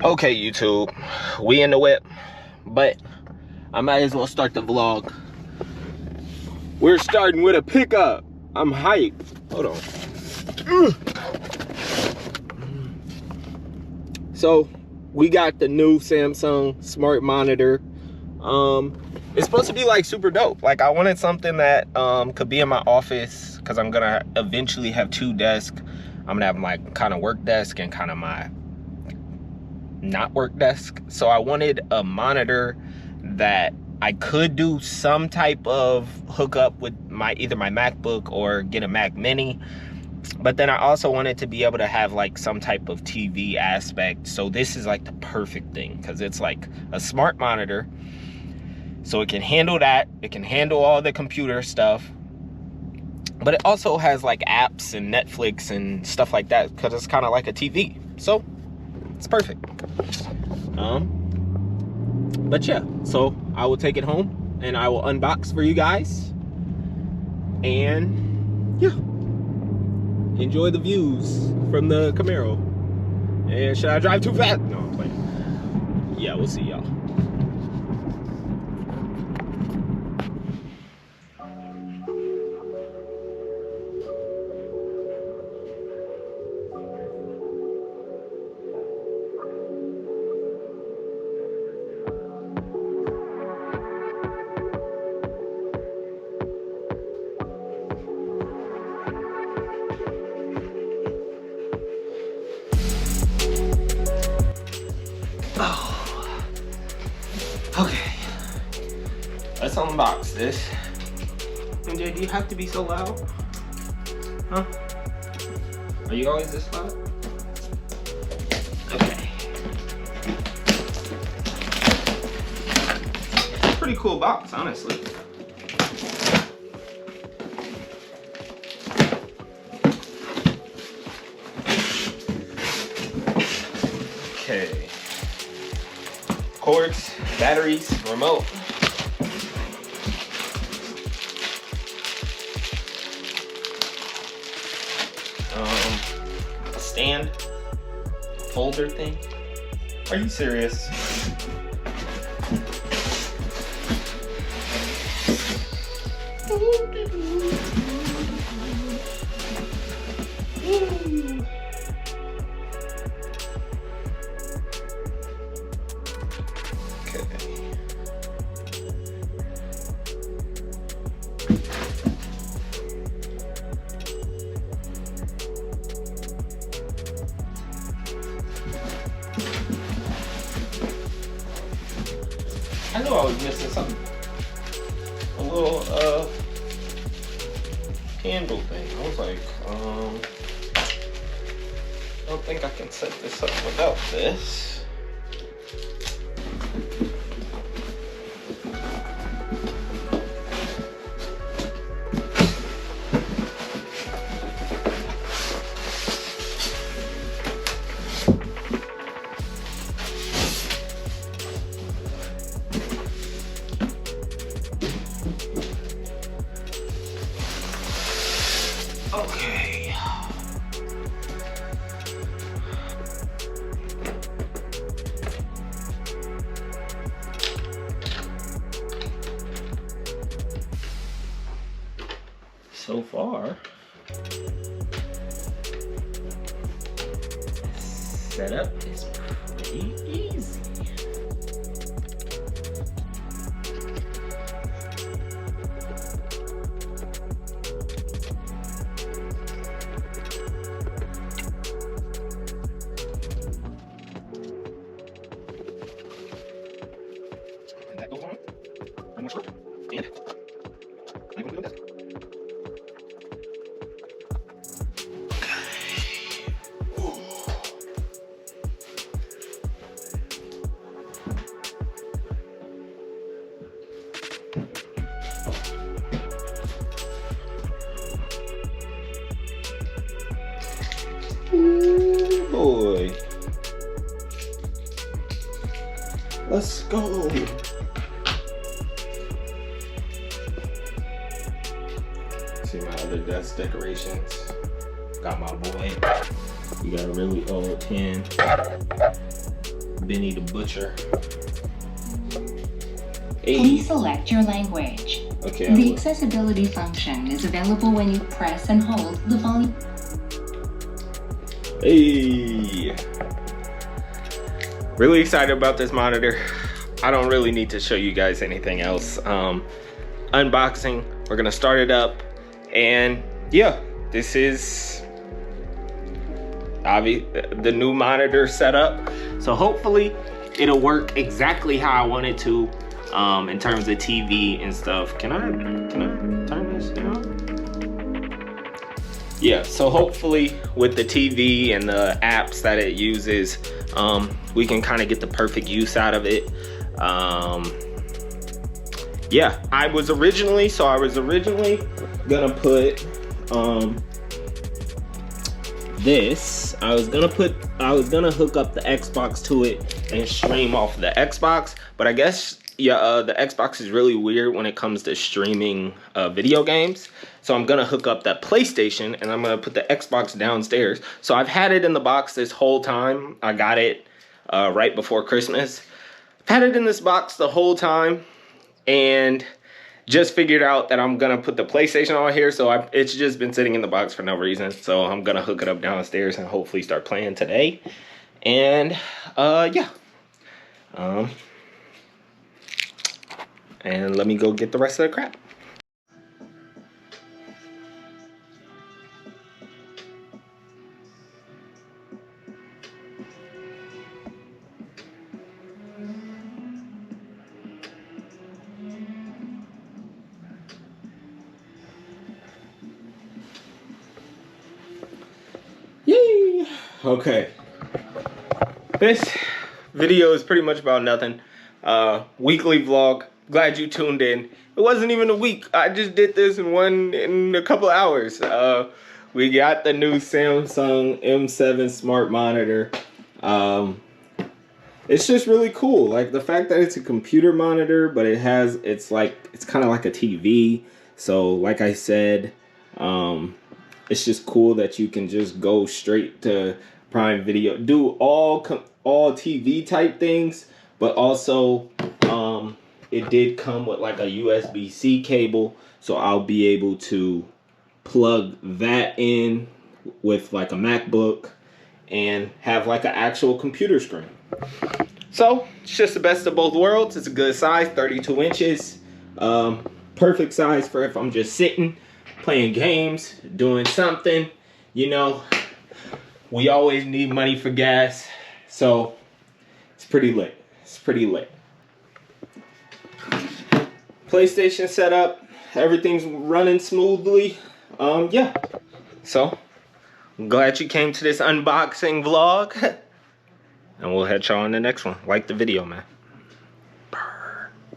Okay, YouTube, we in the whip, but I might as well start the vlog. We're starting with a pickup. I'm hyped. Hold on. So we got the new Samsung smart monitor. It's supposed to be like super dope. Like I wanted something that could be in my office, because I'm gonna eventually have 2 desks. I'm gonna have my kind of work desk and kind of my not work desk. So I wanted a monitor that I could do some type of hookup with either my MacBook or get a Mac Mini. But then I also wanted to be able to have like some type of TV aspect. So this is like the perfect thing, because it's like a smart monitor. So it can handle that. It can handle all the computer stuff. But it also has like apps and Netflix and stuff like that, because it's kind of like a TV. So it's perfect. But yeah, so I will take it home and I will unbox for you guys. And yeah, enjoy the views from the Camaro. And should I drive too fast? No, I'm playing. Yeah, we'll see y'all. Okay, let's unbox this. MJ, do you have to be so loud? Huh? Are you always this loud? Okay. Pretty cool box, honestly. Okay. Cords, batteries, remote. A stand, folder thing. Are you serious? I knew I was missing something. A little handle thing. I was like, I don't think I can set this up without this. Okay. So far, setup is pretty easy. Ooh, boy. Let's go. See my other desk decorations. Got my boy. We got a really old tin. Benny the Butcher. Please select your language. Okay. The accessibility function is available when you press and hold the volume. Hey. Really excited about this monitor. I don't really need to show you guys anything else. Unboxing, we're gonna start it up, and yeah, this is the new monitor setup. So hopefully it'll work exactly how I want it to, in terms of TV and stuff. Can I turn this down? Yeah, so hopefully with the TV and the apps that it uses, we can kind of get the perfect use out of it. Yeah, I was originally gonna put this. I was gonna hook up the Xbox to it and stream off the Xbox, but I guess the Xbox is really weird when it comes to streaming video games. So I'm gonna hook up that PlayStation and I'm gonna put the Xbox downstairs. So I've had it in the box this whole time. I got it right before Christmas. I've had it in this box the whole time and just figured out that I'm gonna put the PlayStation on here. So it's just been sitting in the box for no reason. So I'm gonna hook it up downstairs and hopefully start playing today. And yeah. And let me go get the rest of the crap. Yay! Okay. This video is pretty much about nothing. Weekly vlog. Glad you tuned in. It wasn't even a week. I just did this in a couple hours. We got the new Samsung M7 smart monitor. It's just really cool. Like the fact that it's a computer monitor, but it's kind of like a TV. So like I said, it's just cool that you can just go straight to Prime Video, do all TV type things, but also it did come with like a USB-C cable, so I'll be able to plug that in with like a MacBook and have like an actual computer screen. So it's just the best of both worlds. It's a good size, 32 inches. Perfect size for if I'm just sitting, playing games, doing something. You know, we always need money for gas, so it's pretty lit. It's pretty lit. PlayStation setup, everything's running smoothly. Yeah. So, I'm glad you came to this unboxing vlog. And we'll catch y'all on the next one. Like the video, man.